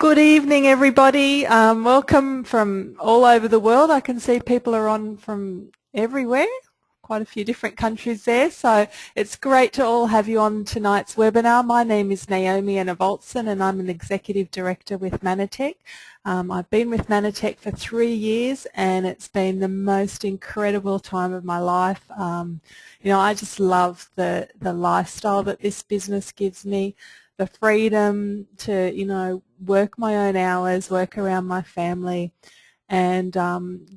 Good evening, everybody. Welcome from all over the world. I can see people are on from everywhere, quite a few different countries there. So it's great to all have you on tonight's webinar. My name is Naomi Anna-Voltson and I'm an Executive Director with Manatech. I've been with Manatech for 3 years and it's been the most incredible time of my life. I just love the lifestyle that this business gives me. The freedom to, work my own hours, work around my family, and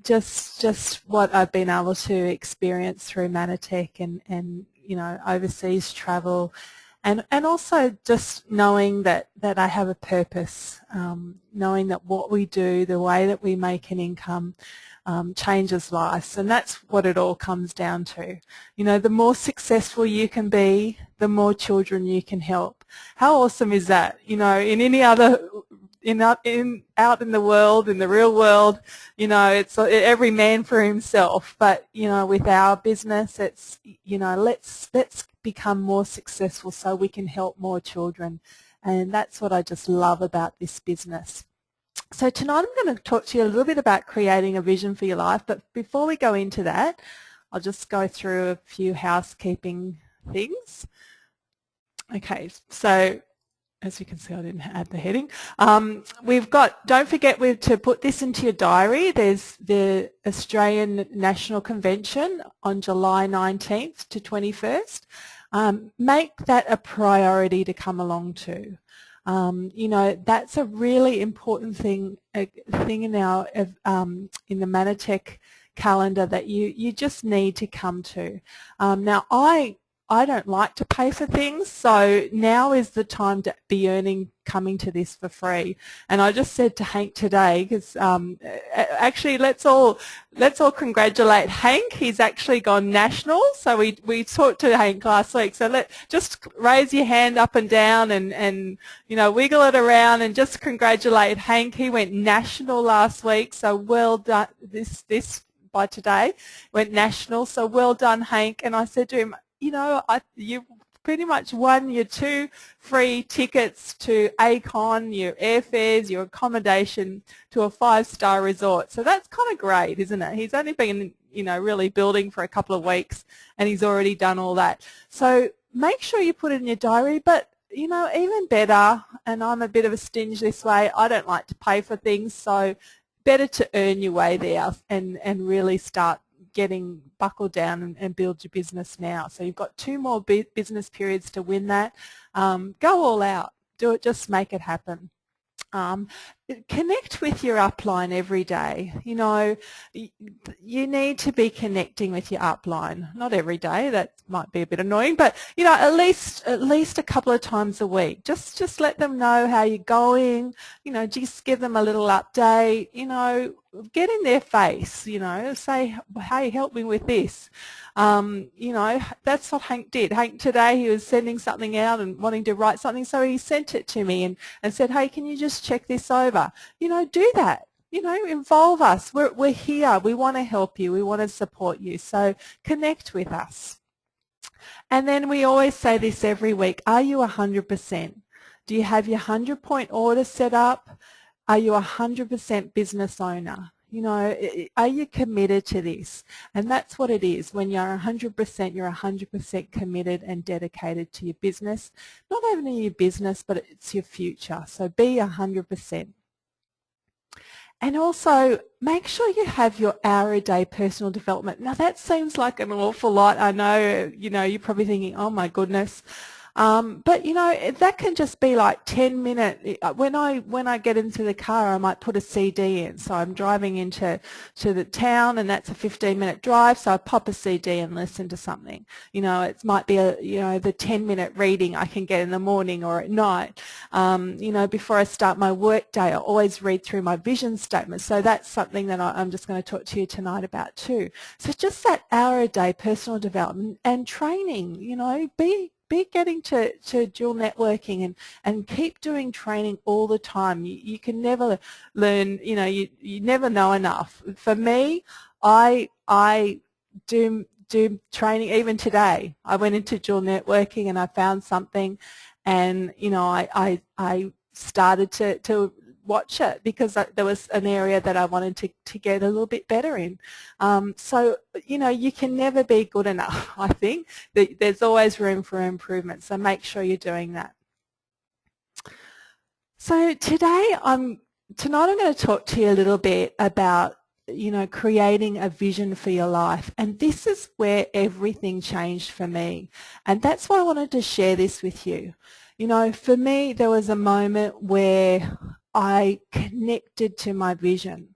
just what I've been able to experience through Manatech and overseas travel, and also just knowing that I have a purpose, knowing that what we do, the way that we make an income, changes lives, and that's what it all comes down to. The more successful you can be, the more children you can help. How awesome is that? In any other, out in the world, in the real world, it's every man for himself. But with our business, it's let's become more successful so we can help more children, and that's what I just love about this business. So tonight I'm going to talk to you a little bit about creating a vision for your life, but before we go into that, I'll just go through a few housekeeping things. Okay, so as you can see, I didn't add the heading. Don't forget to put this into your diary. There's the Australian National Convention on July 19th to 21st. Make that a priority to come along to. That's a really important thing in our in the Manatech calendar that you just need to come to. Now I don't like to pay for things, so now is the time to be coming to this for free. And I just said to Hank today, because actually let's all congratulate Hank. He's actually gone national. So we talked to Hank last week. So just raise your hand up and down and wiggle it around and just congratulate Hank. He went national last week, so well done. This by today went national, so well done, Hank. And I said to him, you pretty much won your 2 free tickets to ACON, your airfares, your accommodation to a 5-star resort. So that's kind of great, isn't it? He's only been, really building for a couple of weeks and he's already done all that. So make sure you put it in your diary, but even better, and I'm a bit of a stinge this way, I don't like to pay for things, so better to earn your way there and really start getting buckled down and build your business now. So you've got 2 more business periods to win that. Go all out. Do it. Just make it happen. Connect with your upline every day. You need to be connecting with your upline. Not every day, that might be a bit annoying, but at least a couple of times a week. Just let them know how you're going. Just give them a little update. Get in their face. Say, hey, help me with this. That's what Hank did. Hank today, he was sending something out and wanting to write something, so he sent it to me and said, hey, can you just check this over? Do that. Involve us. We're here. We want to help you. We want to support you. So connect with us. And then we always say this every week. Are you 100%? Do you have your 100-point order set up? Are you 100% business owner? Are you committed to this? And that's what it is. When you're 100%, you're 100% committed and dedicated to your business. Not only your business, but it's your future. So be 100%. And also, make sure you have your hour-a-day personal development. Now, that seems like an awful lot. I know, you're probably thinking, oh, my goodness. But that can just be like 10-minute. When I get into the car, I might put a CD in. So I'm driving into the town, and that's a 15-minute drive. So I pop a CD and listen to something. It might be the 10-minute reading I can get in the morning or at night. Before I start my work day, I always read through my vision statement. So that's something that I'm just going to talk to you tonight about too. So just that hour a day personal development and training. Be getting to dual networking and keep doing training all the time. You can never learn, you never know enough. For me, I do training even today. I went into dual networking and I found something, and I started to watch it because there was an area that I wanted to get a little bit better in. So, you know, you can never be good enough, I think. There's always room for improvement, so make sure you're doing that. So tonight I'm going to talk to you a little bit about, you know, creating a vision for your life, and this is where everything changed for me, and that's why I wanted to share this with you. You know, for me there was a moment where I connected to my vision.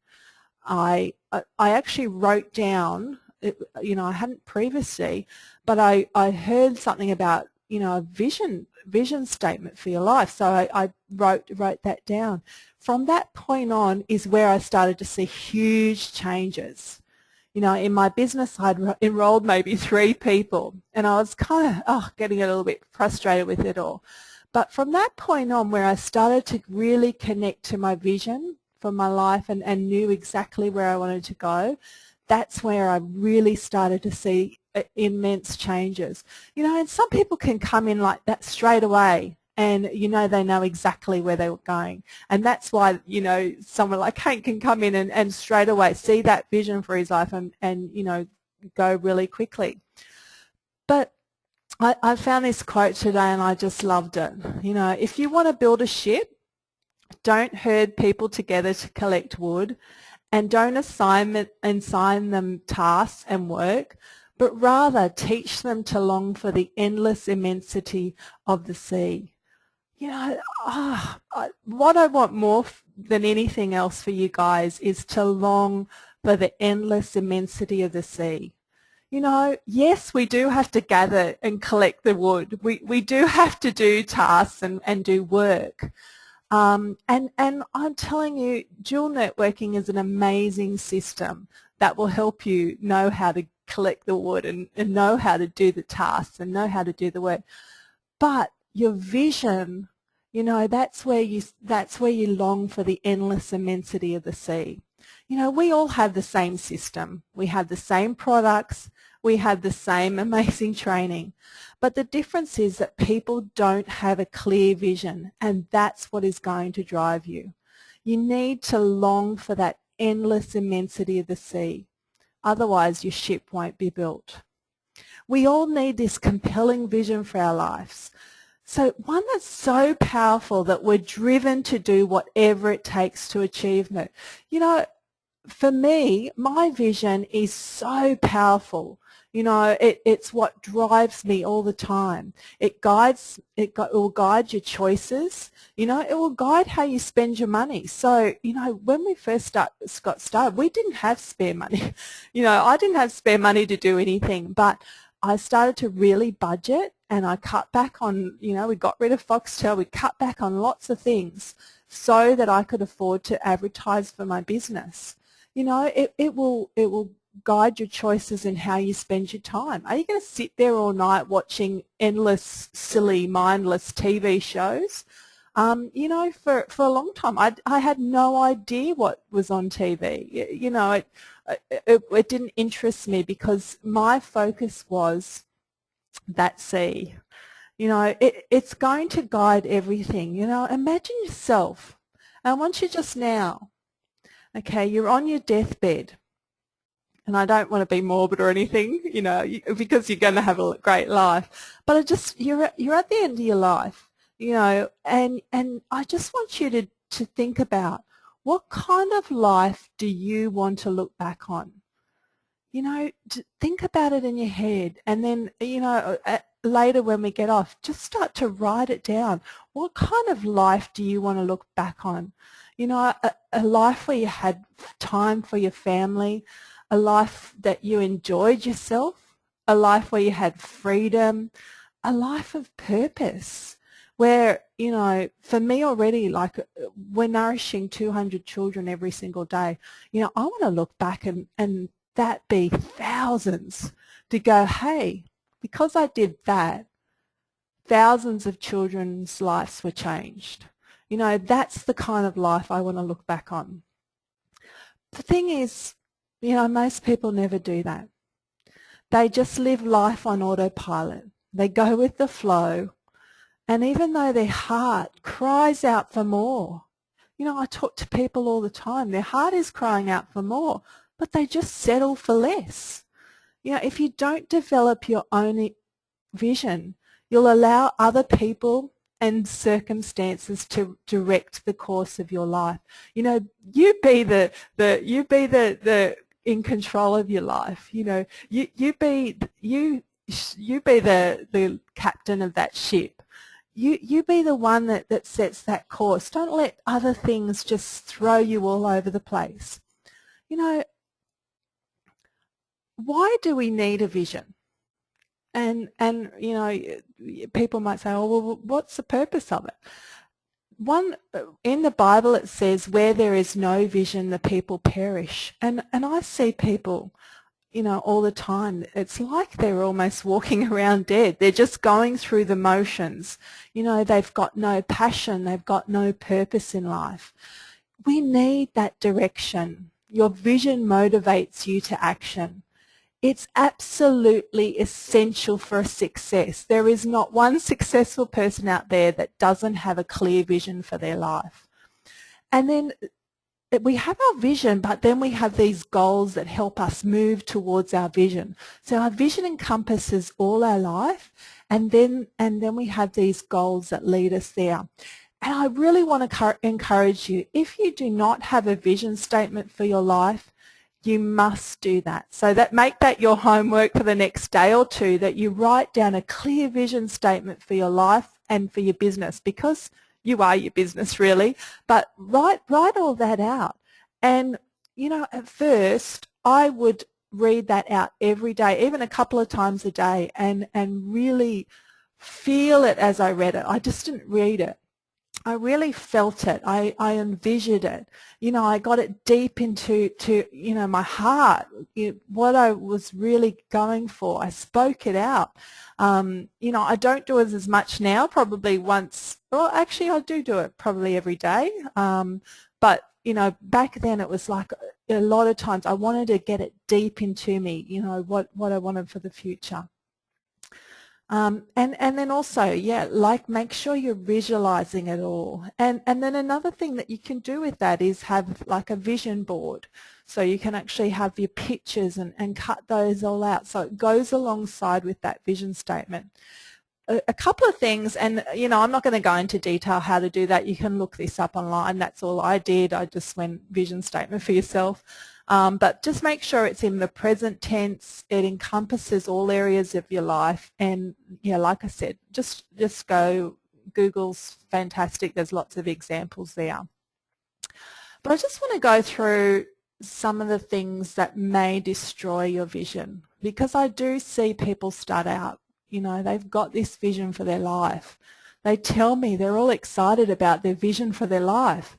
I actually wrote down, you know, I hadn't previously, but I heard something about, you know, a vision statement for your life. So I wrote that down. From that point on is where I started to see huge changes. You know, in my business I'd enrolled maybe 3 people, and I was kind of getting a little bit frustrated with it all. But from that point on, where I started to really connect to my vision for my life and knew exactly where I wanted to go, that's where I really started to see immense changes. You know, and some people can come in like that straight away, and you know they know exactly where they were going, and that's why, you know, someone like Hank can come in and straight away see that vision for his life and you know, go really quickly. But I found this quote today and I just loved it. You know, if you want to build a ship, don't herd people together to collect wood, and don't assign them tasks and work, but rather teach them to long for the endless immensity of the sea. You know, what I want more than anything else for you guys is to long for the endless immensity of the sea. You know, yes, we do have to gather and collect the wood. We do have to do tasks and do work. And I'm telling you, dual networking is an amazing system that will help you know how to collect the wood and know how to do the tasks and know how to do the work. But your vision, you know, that's where you long for the endless immensity of the sea. You know, we all have the same system. We have the same products. We have the same amazing training. But the difference is that people don't have a clear vision, and that's what is going to drive you. You need to long for that endless immensity of the sea. Otherwise, your ship won't be built. We all need this compelling vision for our lives. So one that's so powerful that we're driven to do whatever it takes to achieve it. You know, for me, my vision is so powerful. You know, it's what drives me all the time. It will guide your choices. You know, it will guide how you spend your money. So, you know, when we first got started, we didn't have spare money. You know, I didn't have spare money to do anything, but I started to really budget, and I cut back on, you know, we got rid of Foxtel, we cut back on lots of things so that I could afford to advertise for my business. You know, it will guide your choices in how you spend your time. Are you going to sit there all night watching endless, silly, mindless TV shows? You know, for a long time, I had no idea what was on TV. You know, it didn't interest me because my focus was that sea. You know, it's going to guide everything. You know, imagine yourself. I want you just now, okay, you're on your deathbed. And I don't want to be morbid or anything, you know, because you're going to have a great life. But you're at the end of your life, you know, and I just want you to think about, what kind of life do you want to look back on? You know, think about it in your head, and then, you know, later when we get off, just start to write it down. What kind of life do you want to look back on? You know, a life where you had time for your family, a life that you enjoyed yourself, a life where you had freedom, a life of purpose, where, you know, for me already, like, we're nourishing 200 children every single day. You know, I want to look back and that be thousands to go, hey, because I did that, thousands of children's lives were changed. You know, that's the kind of life I want to look back on. The thing is, you know, most people never do that. They just live life on autopilot. They go with the flow, and even though their heart cries out for more, You know, I talk to people all the time. Their heart is crying out for more, but they just settle for less. You know, if you don't develop your own vision, you'll allow other people and circumstances to direct the course of your life. You know, you be the in control of your life. You know, you be the captain of that ship. You be the one that sets that course. Don't let other things just throw you all over the place. You know, why do we need a vision? And you know, people might say, oh, well, what's the purpose of it? One, in the Bible it says, where there is no vision, the people perish. And I see people, you know, all the time. It's like they're almost walking around dead. They're just going through the motions. You know, they've got no passion. They've got no purpose in life. We need that direction. Your vision motivates you to action. It's absolutely essential for success. There is not one successful person out there that doesn't have a clear vision for their life. And then we have our vision, but then we have these goals that help us move towards our vision. So our vision encompasses all our life, and then we have these goals that lead us there. And I really want to encourage you, if you do not have a vision statement for your life, you must do that. So make that your homework for the next day or two, that you write down a clear vision statement for your life and for your business, because you are your business really. But write all that out. And, you know, at first I would read that out every day, even a couple of times a day, and really feel it as I read it. I just didn't read it. I really felt it. I envisioned it. You know, I got it deep into you know, my heart, what I was really going for. I spoke it out. You know, I don't do it as much now, probably once. Well, actually, I do it probably every day. But, you know, back then it was like a lot of times I wanted to get it deep into me, you know, what I wanted for the future. And then also, yeah, like make sure you're visualizing it all. And then another thing that you can do with that is have like a vision board. So you can actually have your pictures and cut those all out. So it goes alongside with that vision statement. A couple of things, and you know, I'm not going to go into detail how to do that. You can look this up online. That's all I did. I just went vision statement for yourself. But just make sure it's in the present tense. It encompasses all areas of your life. And yeah, like I said, just go. Google's fantastic. There's lots of examples there. But I just want to go through some of the things that may destroy your vision, because I do see people start out, you know, they've got this vision for their life. They tell me they're all excited about their vision for their life.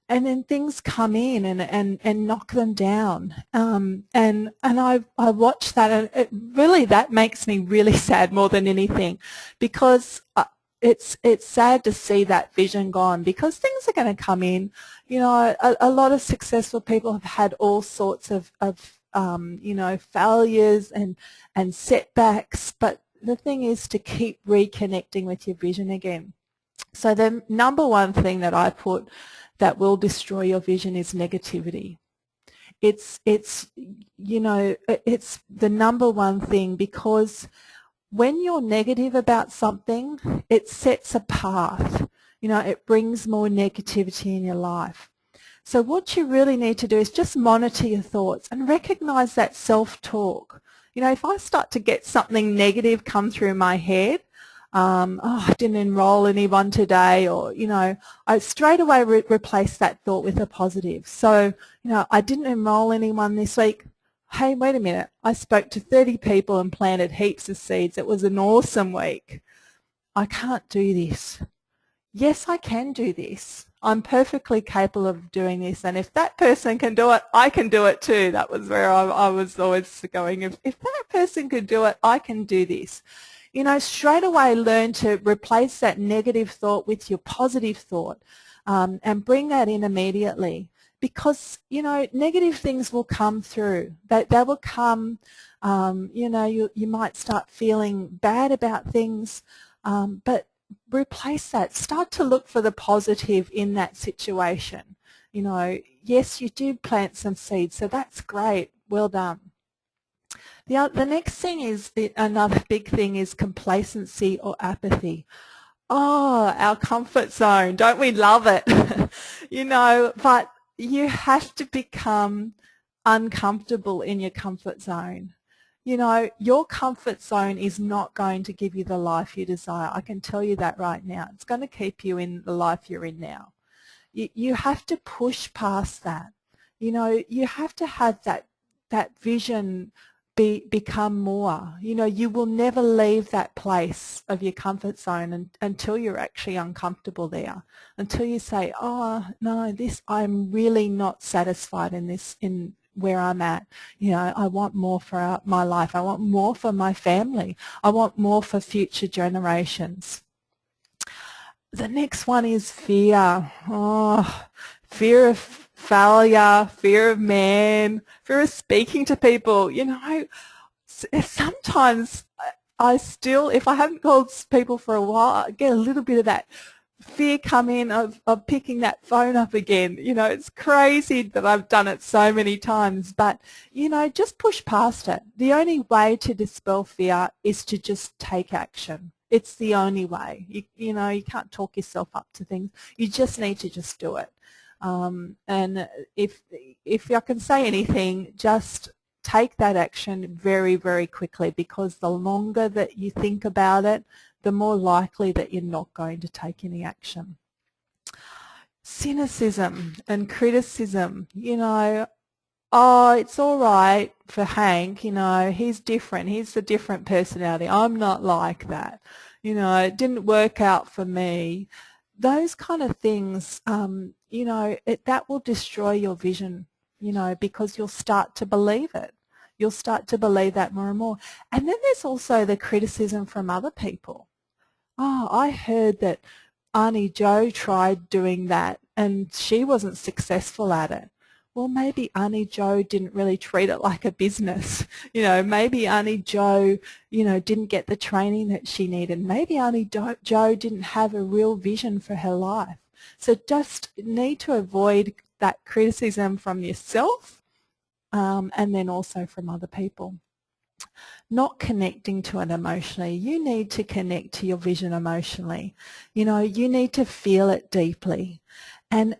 And then things come in and knock them down. And I watch that, and that makes me really sad more than anything, because it's sad to see that vision gone, because things are going to come in. You know, a lot of successful people have had all sorts of you know, failures and setbacks, but the thing is to keep reconnecting with your vision again. So the number one thing that I put that will destroy your vision is negativity. It's you know, it's the number one thing, because when you're negative about something, it sets a path. You know, it brings more negativity in your life. So what you really need to do is just monitor your thoughts and recognize that self-talk. You know, if I start to get something negative come through my head, oh, I didn't enroll anyone today, or, you know, I straight away replace that thought with a positive. So, you know, I didn't enroll anyone this week. Hey, wait a minute, I spoke to 30 people and planted heaps of seeds. It was an awesome week. I can't do this. Yes, I can do this. I'm perfectly capable of doing this, and if that person can do it, I can do it too. That was where I was always going. If that person could do it, I can do this. You know, straight away learn to replace that negative thought with your positive thought, and bring that in immediately, because, you know, negative things will come through. They will come, you know, you might start feeling bad about things, but replace that. Start to look for the positive in that situation. You know, yes, you did plant some seeds, so that's great. Well done. The next thing is, another big thing is complacency or apathy. Oh, our comfort zone. Don't we love it? You know, but you have to become uncomfortable in your comfort zone. You know, your comfort zone is not going to give you the life you desire. I can tell you that right now. It's going to keep you in the life you're in now. You have to push past that. You know, you have to have that vision become more. You know, you will never leave that place of your comfort zone until you're actually uncomfortable there, until you say, oh no, I'm really not satisfied in where I'm at. You know, I want more for my life. I want more for my family. I want more for future generations. The next one is fear. Oh, fear of failure, fear of man, fear of speaking to people. You know, sometimes I still, if I haven't called people for a while, I get a little bit of that fear come in of picking that phone up again. You know, it's crazy that I've done it so many times, but, you know, just push past it. The only way to dispel fear is to just take action. It's the only way. You know, you can't talk yourself up to things. You just need to just do it. And if I can say anything, just take that action very, very quickly, because the longer that you think about it, the more likely that you're not going to take any action. Cynicism and criticism, you know, oh, it's all right for Hank, you know, he's different. He's a different personality. I'm not like that. You know, it didn't work out for me. Those kind of things, you know, that will destroy your vision, you know, because you'll start to believe it. You'll start to believe that more and more. And then there's also the criticism from other people. Oh, I heard that Auntie Jo tried doing that and she wasn't successful at it. Well, maybe Auntie Jo didn't really treat it like a business. You know, maybe Auntie Jo, you know, didn't get the training that she needed. Maybe Auntie Jo didn't have a real vision for her life. So just need to avoid that criticism from yourself, and then also from other people. Not connecting to it emotionally. You need to connect to your vision emotionally. You know, you need to feel it deeply. And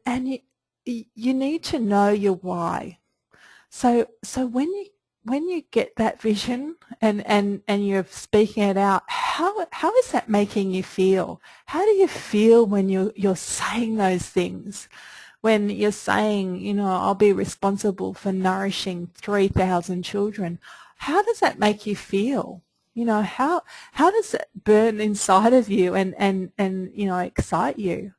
you need to know your why. So when you get that vision and you're speaking it out, how is that making you feel? How do you feel when you're saying those things? When you're saying, you know, I'll be responsible for nourishing 3,000 children, how does that make you feel? You know, how does it burn inside of you and you know, excite you?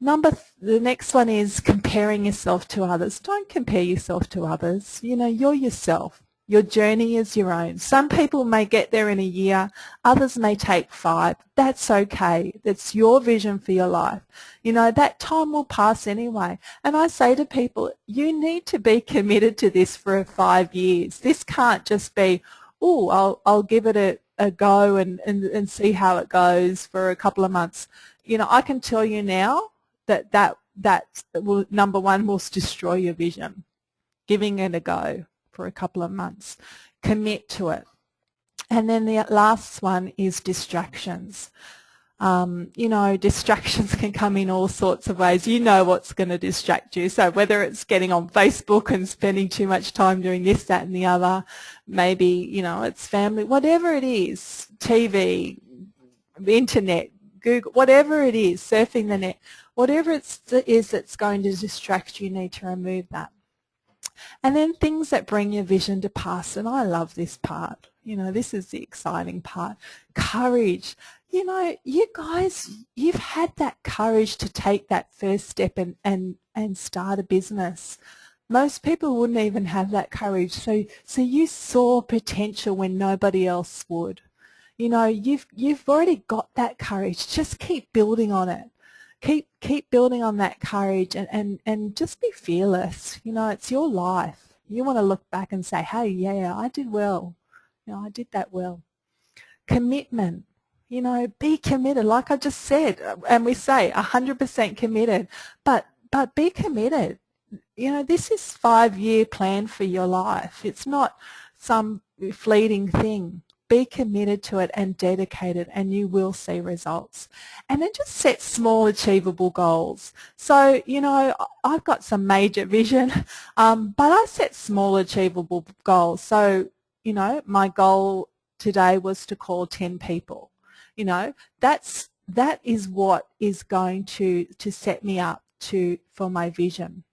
The next one is comparing yourself to others. Don't compare yourself to others. You know, you're yourself. Your journey is your own. Some people may get there in a year, others may take 5. That's okay. That's your vision for your life. You know, that time will pass anyway. And I say to people, you need to be committed to this for 5 years. This can't just be, oh, I'll give it a go and see how it goes for a couple of months. You know, I can tell you now that will, number one, will destroy your vision. Giving it a go for a couple of months. Commit to it. And then the last one is distractions. You know, distractions can come in all sorts of ways. You know what's going to distract you. So whether it's getting on Facebook and spending too much time doing this, that and the other, maybe, you know, it's family, whatever it is, TV, internet, Google, whatever it is, surfing the net, whatever it is that's going to distract you, you need to remove that. And then things that bring your vision to pass, and I love this part. You know, this is the exciting part. Courage. You know, you guys, you've had that courage to take that first step and start a business. Most people wouldn't even have that courage. So you saw potential when nobody else would. You know, you've already got that courage. Just keep building on it. Keep building on that courage and just be fearless. You know, it's your life. You want to look back and say, hey, yeah, I did well. You know, I did that well. Commitment. You know, be committed, like I just said, and we say 100% committed, but be committed. You know, this is 5-year plan for your life. It's not some fleeting thing. Be committed to it and dedicated, and you will see results. And then just set small achievable goals. So, you know, I've got some major vision, but I set small achievable goals. So, you know, my goal today was to call 10 people. You know, that is what is going to set me up for my vision.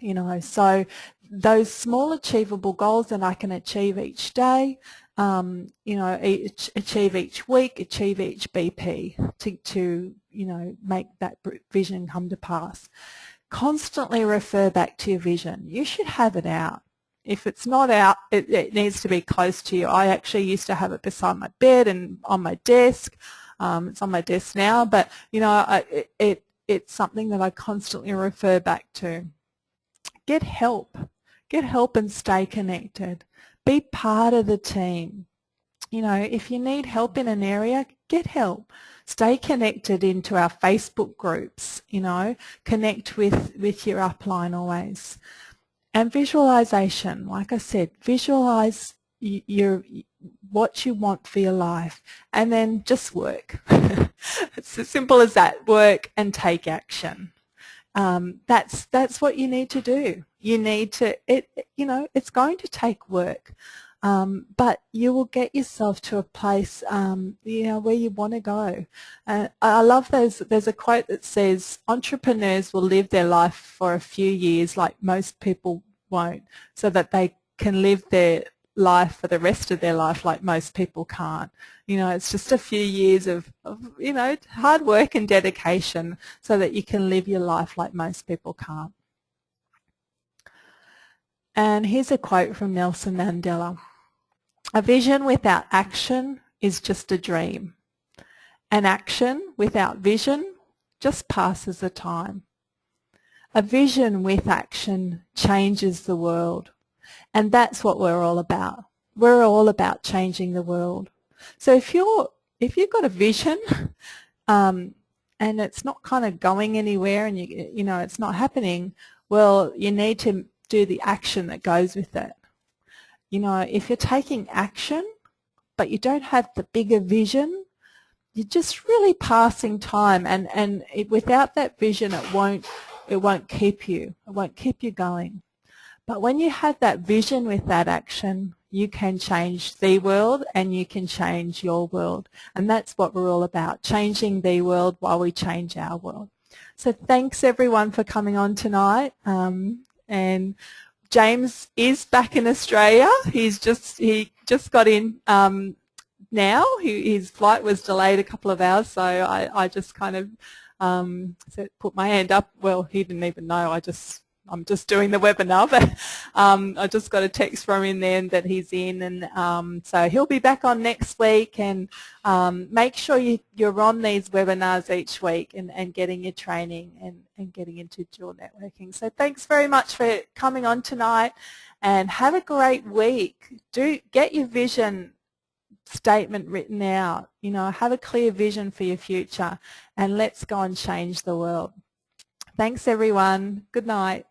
You know, so those small achievable goals that I can achieve each day, you know, achieve each week, achieve each BP to you know, make that vision come to pass. Constantly refer back to your vision. You should have it out. If it's not out, it needs to be close to you. I actually used to have it beside my bed and on my desk. It's on my desk now, but you know, it's something that I constantly refer back to. Get help. Get help and stay connected. Be part of the team. You know, if you need help in an area, get help. Stay connected into our Facebook groups, you know, connect with your upline always. And visualization, like I said, visualize what you want for your life, and then just work. It's as simple as that. Work and take action. That's what you need to do. You need to, you know, it's going to take work, but you will get yourself to a place, you know, where you want to go. I love there's a quote that says, entrepreneurs will live their life for a few years like most people won't, so that they can live their life for the rest of their life like most people can't. You know, it's just a few years of you know, hard work and dedication so that you can live your life like most people can't. And here's a quote from Nelson Mandela. A vision without action is just a dream. An action without vision just passes the time. A vision with action changes the world. And that's what we're all about. We're all about changing the world. So if you've got a vision and it's not kind of going anywhere, and you know, it's not happening, well, you need to do the action that goes with it. You know, if you're taking action but you don't have the bigger vision, you're just really passing time, and without that vision it won't keep you. It won't keep you going. But when you have that vision with that action, you can change the world and you can change your world. And that's what we're all about, changing the world while we change our world. So thanks everyone for coming on tonight. And James is back in Australia. He just got in now. His flight was delayed a couple of hours, so I just kind of put my hand up. Well, he didn't even know. I'm just doing the webinar, but I just got a text from him then that he's in, and so he'll be back on next week. And make sure you're on these webinars each week and getting your training and getting into dual networking. So thanks very much for coming on tonight, and have a great week. Do get your vision statement written out. You know, have a clear vision for your future, and let's go and change the world. Thanks everyone. Good night.